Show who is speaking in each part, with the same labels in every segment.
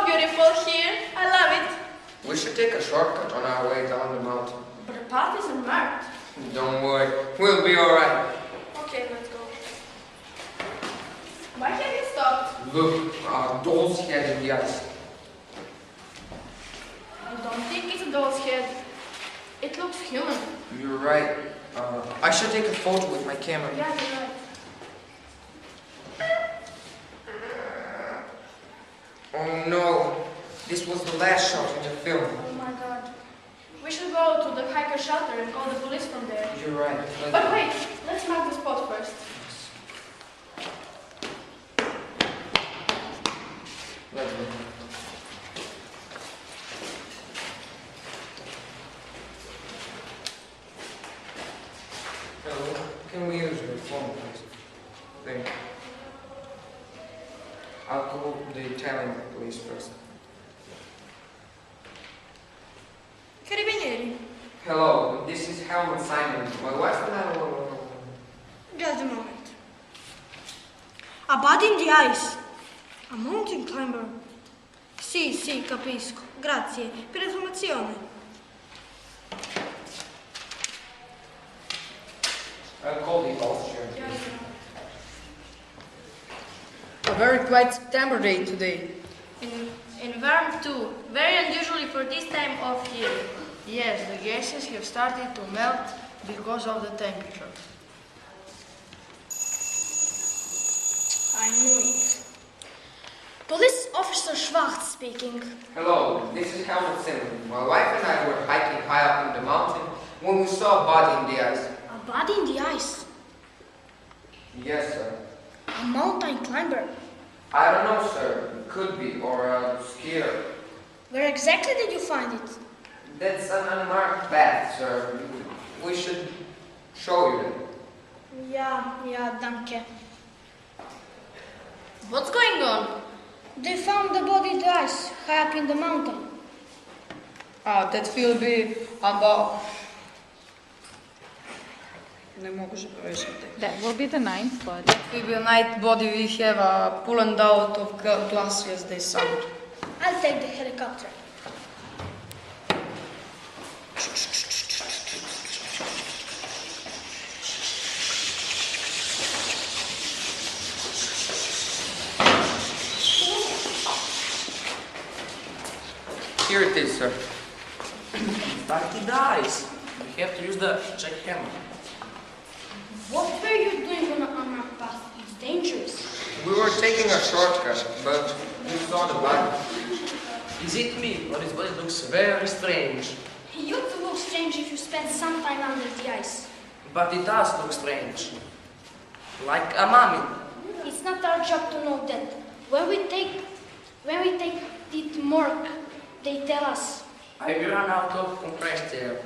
Speaker 1: beautiful here. I love it.
Speaker 2: We should take a shortcut on our way down the mountain.
Speaker 1: But the path isn't marked.
Speaker 2: Don't worry, we'll be alright.
Speaker 1: Okay, let's go. Why have you stopped?
Speaker 2: Look, our doll's head in the ice.
Speaker 1: I don't think it's a doll's head. It looks human.
Speaker 2: You're right. I should take a photo with my camera.
Speaker 1: Yeah, you're right.
Speaker 2: Oh no, this was the last shot in the film.
Speaker 1: Oh my god. We should go to the hiker shelter and call the police from there.
Speaker 2: You're right.
Speaker 1: But wait, let's mark the spot first.
Speaker 2: Let's go. Hello, can we use your phone, please? Thank you. I'll call the Italian police first.
Speaker 1: Carabinieri.
Speaker 2: Hello, this is Helmut Simon. My wife and I were...
Speaker 1: Just a moment. A body in the ice. A mountain climber. Sì, sì, capisco. Grazie per l'informazione.
Speaker 2: I'll call the Austrian.
Speaker 3: A very quiet September day today.
Speaker 1: In warm too. Very unusually for this time of year.
Speaker 3: Yes, the gases have started to melt because of the temperature.
Speaker 1: I knew it. Police Officer Schwartz speaking.
Speaker 2: Hello, this is Helmut Simon. My wife and I were hiking high up in the mountain when we saw a body in the ice.
Speaker 1: A body in the ice.
Speaker 2: Yes, sir.
Speaker 1: A mountain climber.
Speaker 2: I don't know, sir. It could be, or a skier.
Speaker 1: Where exactly did you find it?
Speaker 2: That's an unmarked path, sir. We should show you that.
Speaker 1: Yeah, danke.
Speaker 3: What's going on?
Speaker 1: They found the body in the ice, high up in the mountain.
Speaker 3: That will be about... Ne mogu že prevešati.
Speaker 4: That will be the ninth body.
Speaker 3: That will be a night body we have pulled out of glass yesterday summer.
Speaker 1: I'll take the helicopter.
Speaker 2: Here it is, sir.
Speaker 5: But it dies. We have to use the jackhammer.
Speaker 1: What were you doing on our path? It's dangerous.
Speaker 2: We were taking a shortcut, but we saw the body.
Speaker 5: Is it me, or his body looks very strange?
Speaker 1: You would look strange if you spent some time under the ice.
Speaker 5: But it does look strange. Like a mummy.
Speaker 1: It's not our job to know that. When we take it to morgue, they tell us.
Speaker 5: I ran out of compressed air.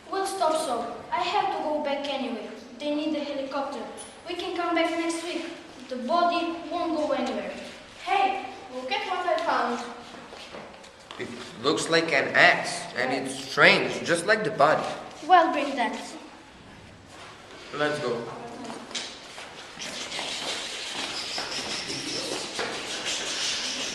Speaker 1: We'll stop so. I have to go back anyway. They need a helicopter. We can come back next week. The body won't go anywhere. Hey, look at what I found.
Speaker 2: It looks like an axe, and it's strange, just like the body.
Speaker 1: Well, bring that.
Speaker 2: Let's go.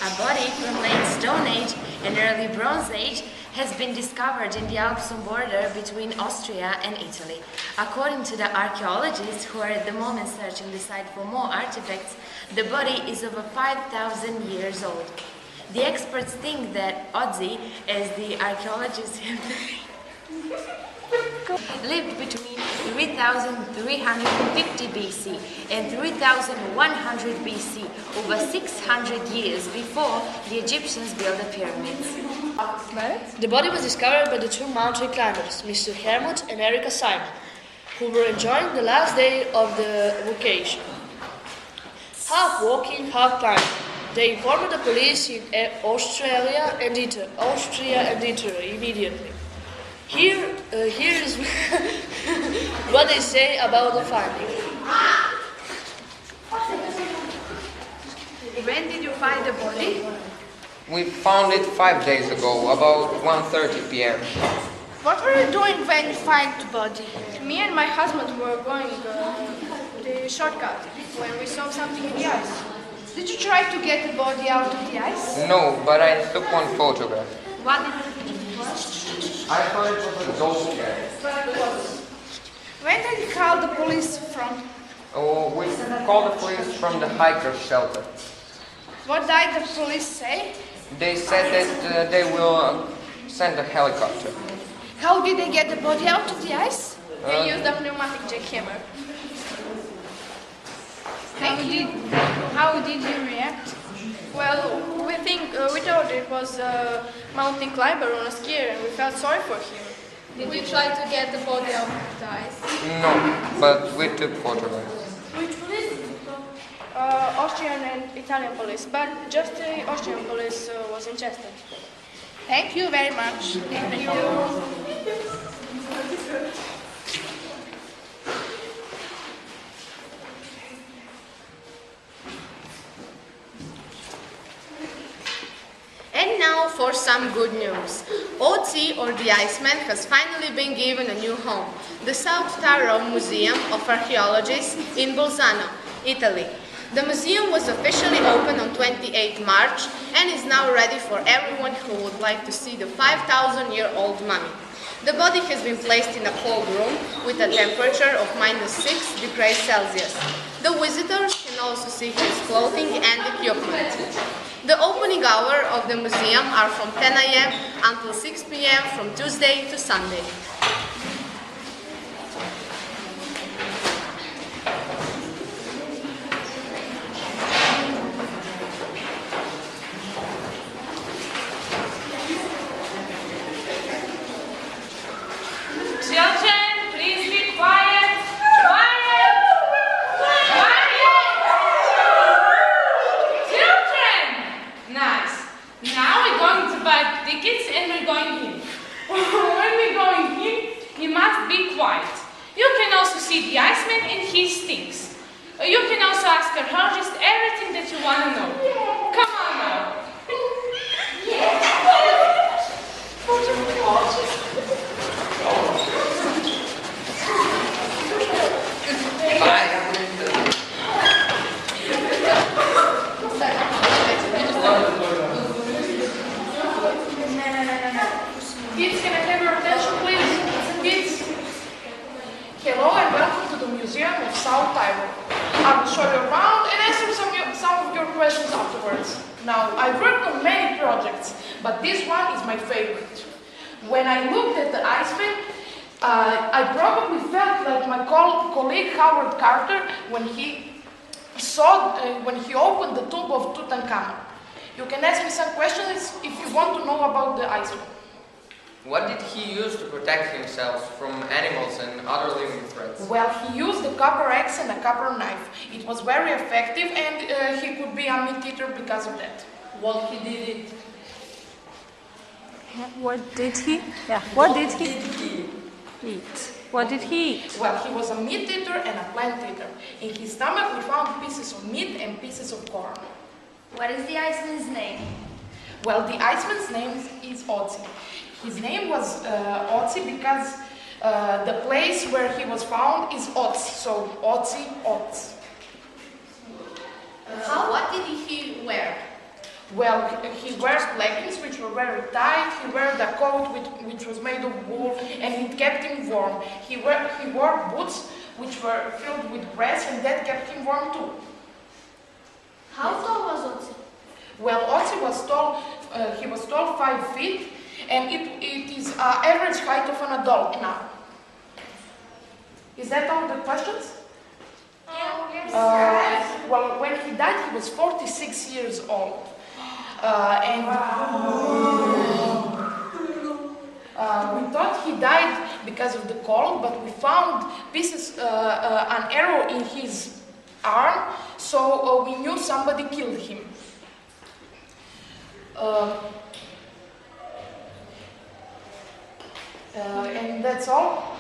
Speaker 6: A body from late Stone Age and early Bronze Age has been discovered in the Alps border between Austria and Italy. According to the archaeologists who are at the moment searching the site for more artifacts, the body is over 5,000 years old. The experts think that Ozzy, as the archaeologists have lived between 3,350 BC and 3,100 BC, over 600 years before the Egyptians built the pyramids.
Speaker 7: The body was discovered by the two mountain climbers, Mr. Helmut and Erika Simon, who were enjoying the last day of the vacation. Half walking, half climbing. They informed the police in Austria and Italy immediately. Here is what they say about the finding.
Speaker 3: When did you find the body?
Speaker 2: We found it 5 days ago, about 1:30 p.m.
Speaker 3: What were you doing when you found the body?
Speaker 1: Me and my husband were going the shortcut when we saw something in the ice.
Speaker 4: Did you try to get the body out of the ice?
Speaker 2: No, but I took one photograph.
Speaker 4: What did you think it was?
Speaker 2: I thought it was a ghost cat.
Speaker 4: When did you call the police from?
Speaker 2: Oh, we called the police from the hiker shelter.
Speaker 4: What did the police say?
Speaker 2: They said that they will send a helicopter.
Speaker 4: How did they get the body out of the ice?
Speaker 1: They used a pneumatic jackhammer.
Speaker 4: How did you react?
Speaker 1: Well, we thought it was a mountain climber on a skier and we felt sorry for him.
Speaker 8: Did you try to get the body out of the ice?
Speaker 2: No, but we took photographs.
Speaker 1: Which police? Austrian and Italian police, but just the Austrian police was interested.
Speaker 4: Thank you very much.
Speaker 1: Thank you.
Speaker 6: And now for some good news. OT, or the Iceman, has finally been given a new home, the South Taro Museum of Archaeology in Bolzano, Italy. The museum was officially opened on 28 March and is now ready for everyone who would like to see the 5,000-year-old mummy. The body has been placed in a cold room with a temperature of -6 degrees Celsius. The visitors can also see his clothing and equipment. The opening hours of the museum are from 10 a.m. until 6 p.m. from Tuesday to Sunday.
Speaker 9: Children, please be quiet. Quiet. Quiet. Children. Nice. Now we're going to buy tickets and we're going in. When we're going in, you must be quiet. You can also see the Iceman and his things. You can also ask archaeologists everything that you want to know. Come on now.
Speaker 7: Kids, can I have your attention, please? Kids. Hello and welcome to the Museum of South Tyrol. I will show you around and answer some of your questions afterwards. Now, I've worked on many projects, but this one is my favorite. When I looked at the Iceman, I probably felt like my colleague Howard Carter when he opened the tomb of Tutankhamun. You can ask me some questions if you want to know about the Iceman.
Speaker 2: What did he use to protect himself from animals and other living threats?
Speaker 7: Well, he used a copper axe and a copper knife. It was very effective and he could be a meat eater because of that.
Speaker 3: What he did it?
Speaker 8: What did he? Yeah. What did he eat? What did he eat?
Speaker 7: Well, he was a meat eater and a plant eater. In his stomach we found pieces of meat and pieces of corn.
Speaker 1: What is the Iceman's name?
Speaker 7: Well, the Iceman's name is Otzi. His name was Otzi because the place where he was found is Otzi, so Otzi, Otz.
Speaker 6: What did he wear?
Speaker 7: Well, he wears leggings which were very tight, he wore the coat which was made of wool and it kept him warm. He wore boots which were filled with grass and that kept him warm too.
Speaker 1: How tall was Otzi?
Speaker 7: Well, Otzi was tall, he was tall 5 feet and it is average height of an adult now. Is that all the questions?
Speaker 1: Yes.
Speaker 7: Well, when he died, he was 46 years old. We thought he died because of the cold, but we found pieces, an arrow in his arm, so we knew somebody killed him. And that's all?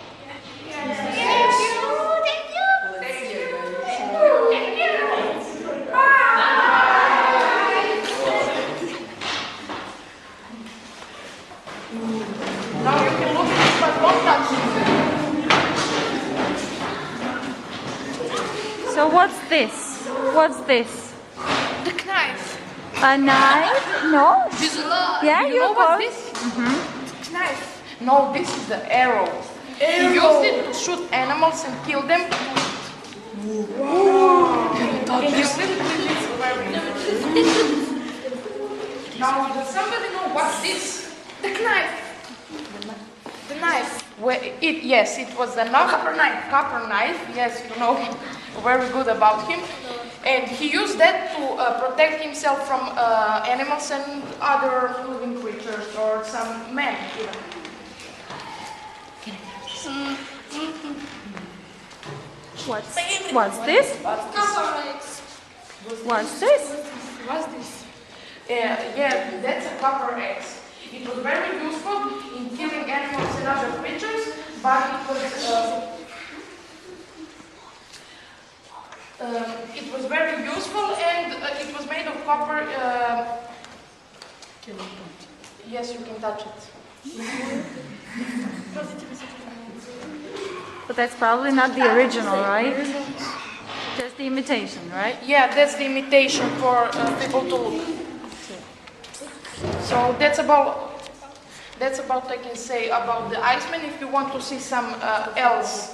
Speaker 7: Now you can look at this, but don't touch it.
Speaker 8: So what's this? What's this?
Speaker 4: The knife.
Speaker 8: A knife? No? Yeah,
Speaker 9: You
Speaker 8: you
Speaker 9: know what's
Speaker 8: close.
Speaker 9: this?
Speaker 4: Knife.
Speaker 9: No, this is the arrow. He used it to shoot animals and kill them. Can you see this? Now, does somebody know what's this?
Speaker 4: The knife. The knife.
Speaker 9: Well, yes, it was a copper knife. Copper knife. Yes, you know very good about him. And he used that to protect himself from animals and other living creatures or some men even.
Speaker 8: What's this? What's this?
Speaker 9: What's this? Yeah, that's a copper axe. It was very useful in killing animals and other creatures, but it was very useful and it was made of copper. Yes, you can touch it.
Speaker 8: But that's probably not the original, right? Just the imitation, right?
Speaker 9: Yeah, that's the imitation for people to look. So that's about I can say about the Iceman. If you want to see something else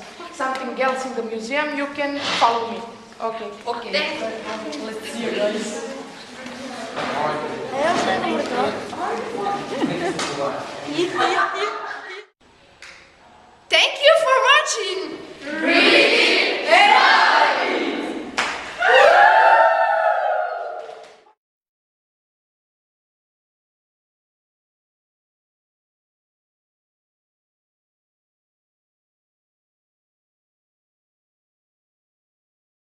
Speaker 9: in the museum, you can follow me. Okay.
Speaker 3: Okay. Let's see you guys.
Speaker 8: Evo što je dobro to.